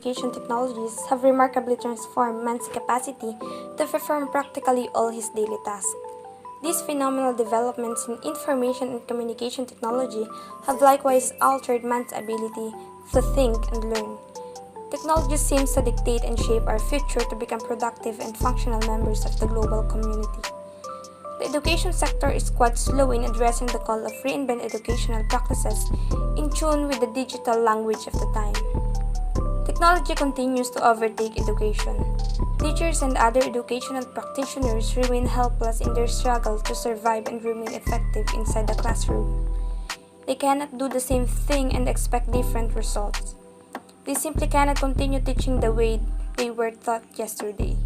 communication technologies have remarkably transformed man's capacity to perform practically all his daily tasks. These phenomenal developments in information and communication technology have likewise altered man's ability to think and learn. Technology seems to dictate and shape our future to become productive and functional members of the global community. The education sector is quite slow in addressing the call of reinvent educational practices in tune with the digital language of the time. Technology continues to overtake education. Teachers and other educational practitioners remain helpless in their struggle to survive and remain effective inside the classroom. They cannot do the same thing and expect different results. They simply cannot continue teaching the way they were taught yesterday.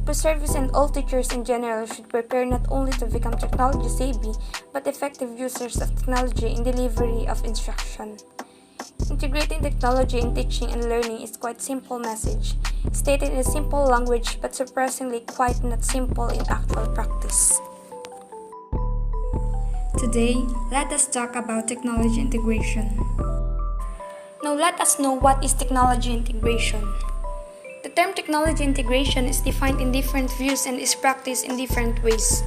Preservists and all teachers in general should prepare not only to become technology savvy, but effective users of technology in delivery of instruction. Integrating technology in teaching and learning is quite simple message, stated in a simple language but surprisingly quite not simple in actual practice. Today, let us talk about technology integration. Now let us know what is technology integration. The term technology integration is defined in different views and is practiced in different ways.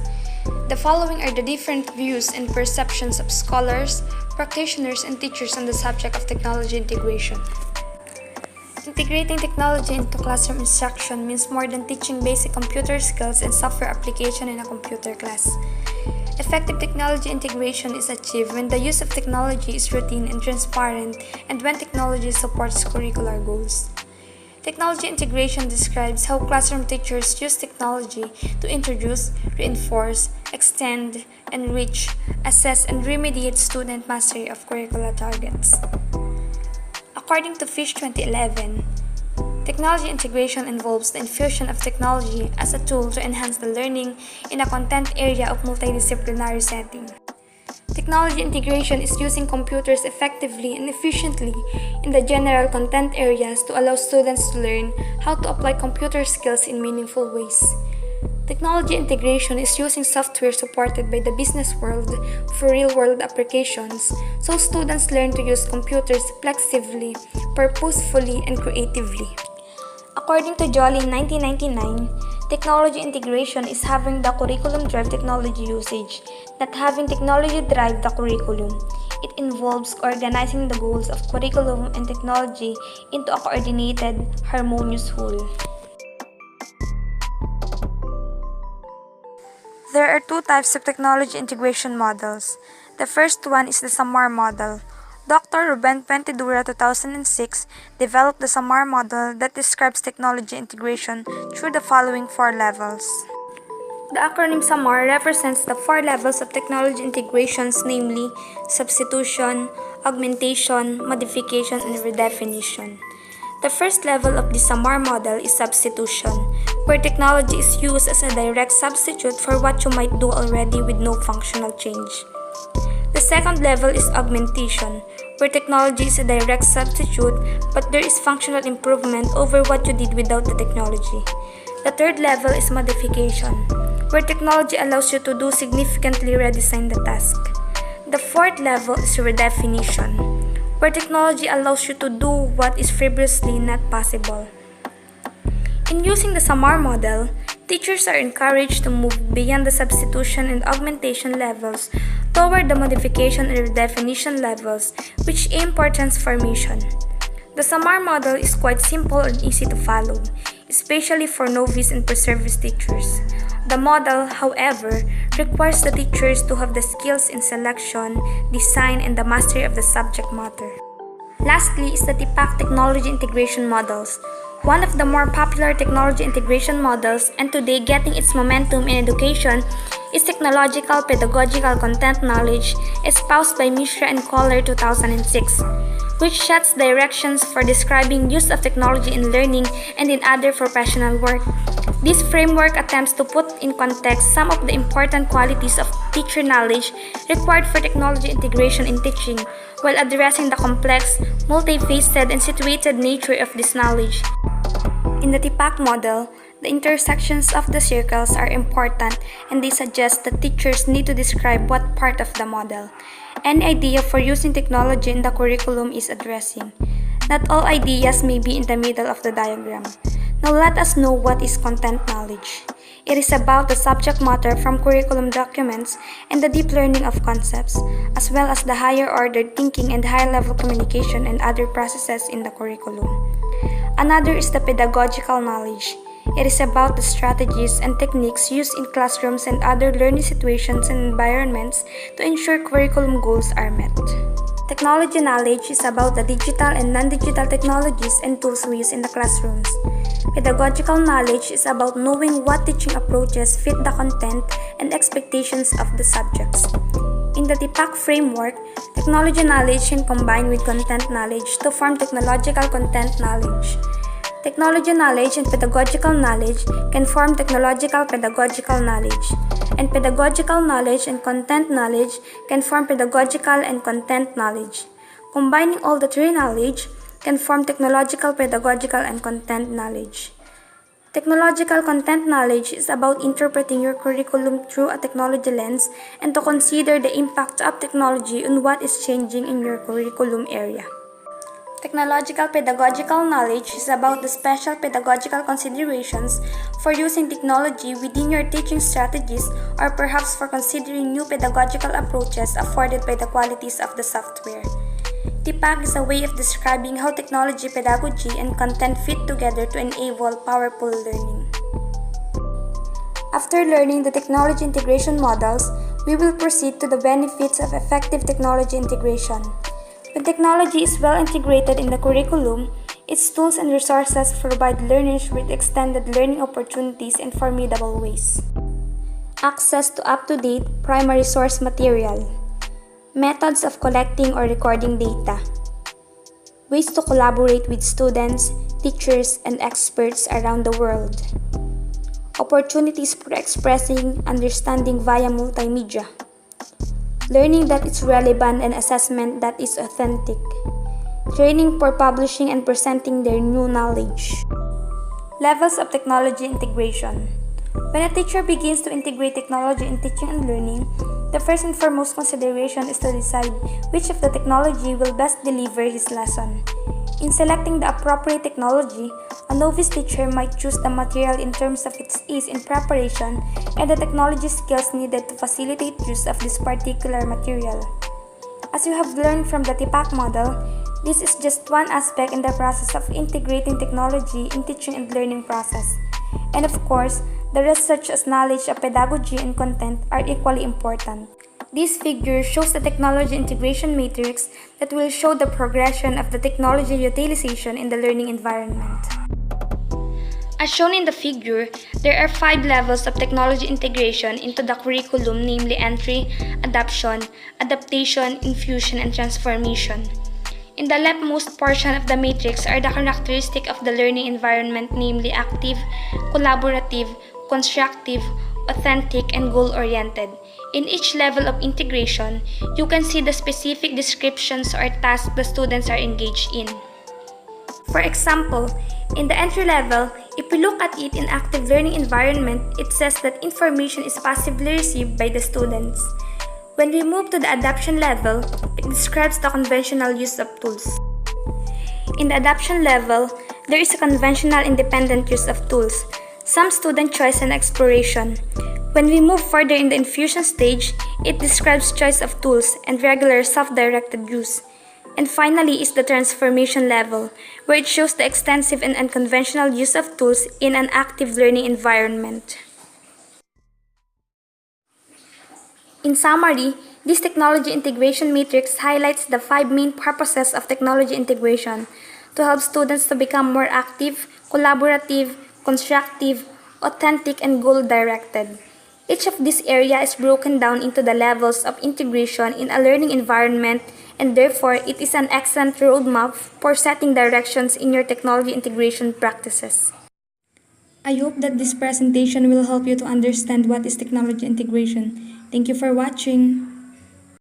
The following are the different views and perceptions of scholars, practitioners, and teachers on the subject of technology integration. Integrating technology into classroom instruction means more than teaching basic computer skills and software application in a computer class. Effective technology integration is achieved when the use of technology is routine and transparent and when technology supports curricular goals. Technology integration describes how classroom teachers use technology to introduce, reinforce, extend, enrich, assess, and remediate student mastery of curricular targets. According to Fish 2011, technology integration involves the infusion of technology as a tool to enhance the learning in a content area of multidisciplinary setting. Technology integration is using computers effectively and efficiently in the general content areas to allow students to learn how to apply computer skills in meaningful ways. Technology integration is using software supported by the business world for real-world applications, so students learn to use computers flexibly, purposefully, and creatively. According to Jhello in 1999, technology integration is having the curriculum drive technology usage, not having technology drive the curriculum. It involves organizing the goals of curriculum and technology into a coordinated, harmonious whole. There are two types of technology integration models. The first one is the SAMAR model. Dr. Ruben Pentidura 2006 developed the SAMAR model that describes technology integration through the following four levels. The acronym SAMAR represents the four levels of technology integrations, namely substitution, augmentation, modification, and redefinition. The first level of the SAMAR model is substitution, where technology is used as a direct substitute for what you might do already with no functional change. The second level is augmentation, where technology is a direct substitute but there is functional improvement over what you did without the technology. The third level is modification, where technology allows you to do significantly redesign the task. The fourth level is redefinition, where technology allows you to do what is previously not possible. In using the SAMAR model, teachers are encouraged to move beyond the substitution and augmentation levels toward the modification and redefinition levels, which aim for transformation. The SAMAR model is quite simple and easy to follow, especially for novice and preservist teachers. The model, however, requires the teachers to have the skills in selection, design, and the mastery of the subject matter. Lastly is the TPAC technology integration models, one of the more popular technology integration models and today getting its momentum in education is technological pedagogical content knowledge espoused by Mishra and Kohler 2006, which sets directions for describing use of technology in learning and in other professional work. This framework attempts to put in context some of the important qualities of teacher knowledge required for technology integration in teaching, while addressing the complex, multifaceted, and situated nature of this knowledge. In the TPAC model, the intersections of the circles are important and they suggest that teachers need to describe what part of the model any idea for using technology in the curriculum is addressing. Not all ideas may be in the middle of the diagram. Now let us know what is content knowledge. It is about the subject matter from curriculum documents and the deep learning of concepts, as well as the higher ordered thinking and high-level communication and other processes in the curriculum. Another is the pedagogical knowledge. It is about the strategies and techniques used in classrooms and other learning situations and environments to ensure curriculum goals are met. Technology knowledge is about the digital and non-digital technologies and tools we use in the classrooms. Pedagogical knowledge is about knowing what teaching approaches fit the content and expectations of the subjects. In the TPAC framework, technology knowledge can combine with content knowledge to form technological content knowledge. Technology knowledge and pedagogical knowledge can form technological pedagogical knowledge, and pedagogical knowledge and content knowledge can form pedagogical and content knowledge. Combining all the three knowledge can form technological pedagogical and content knowledge. Technological content knowledge is about interpreting your curriculum through a technology lens and to consider the impact of technology on what is changing in your curriculum area. Technological pedagogical knowledge is about the special pedagogical considerations for using technology within your teaching strategies or perhaps for considering new pedagogical approaches afforded by the qualities of the software. TPAC is a way of describing how technology, pedagogy, and content fit together to enable powerful learning. After learning the technology integration models, we will proceed to the benefits of effective technology integration. When technology is well integrated in the curriculum, its tools and resources provide learners with extended learning opportunities in formidable ways. Access to up-to-date primary source material. Methods of collecting or recording data. Ways to collaborate with students, teachers, and experts around the world. Opportunities for expressing understanding via multimedia. Learning that is relevant and assessment that is authentic. Training for publishing and presenting their new knowledge. Levels of technology integration. When a teacher begins to integrate technology in teaching and learning, the first and foremost consideration is to decide which of the technology will best deliver his lesson. In selecting the appropriate technology, a novice teacher might choose the material in terms of its ease in preparation and the technology skills needed to facilitate use of this particular material. As you have learned from the TPAC model, this is just one aspect in the process of integrating technology in teaching and learning process. And of course, the rest such as knowledge of pedagogy and content are equally important. This figure shows the technology integration matrix that will show the progression of the technology utilization in the learning environment. As shown in the figure, there are 5 levels of technology integration into the curriculum, namely entry, adoption, adaptation, infusion, and transformation. In the leftmost portion of the matrix are the characteristics of the learning environment, namely active, collaborative, constructive, authentic, and goal-oriented. In each level of integration, you can see the specific descriptions or tasks the students are engaged in. For example, in the entry level, if we look at it in active learning environment, it says that information is passively received by the students. When we move to the adoption level, it describes the conventional use of tools. In the adoption level, there is a conventional independent use of tools, some student choice and exploration. When we move further in the infusion stage, it describes choice of tools and regular self-directed use. And finally is the transformation level, where it shows the extensive and unconventional use of tools in an active learning environment. In summary, this technology integration matrix highlights the 5 main purposes of technology integration to help students to become more active, collaborative, constructive, authentic, and goal-directed. Each of these areas is broken down into the levels of integration in a learning environment, and therefore it is an excellent roadmap for setting directions in your technology integration practices. I hope that this presentation will help you to understand what is technology integration. Thank you for watching.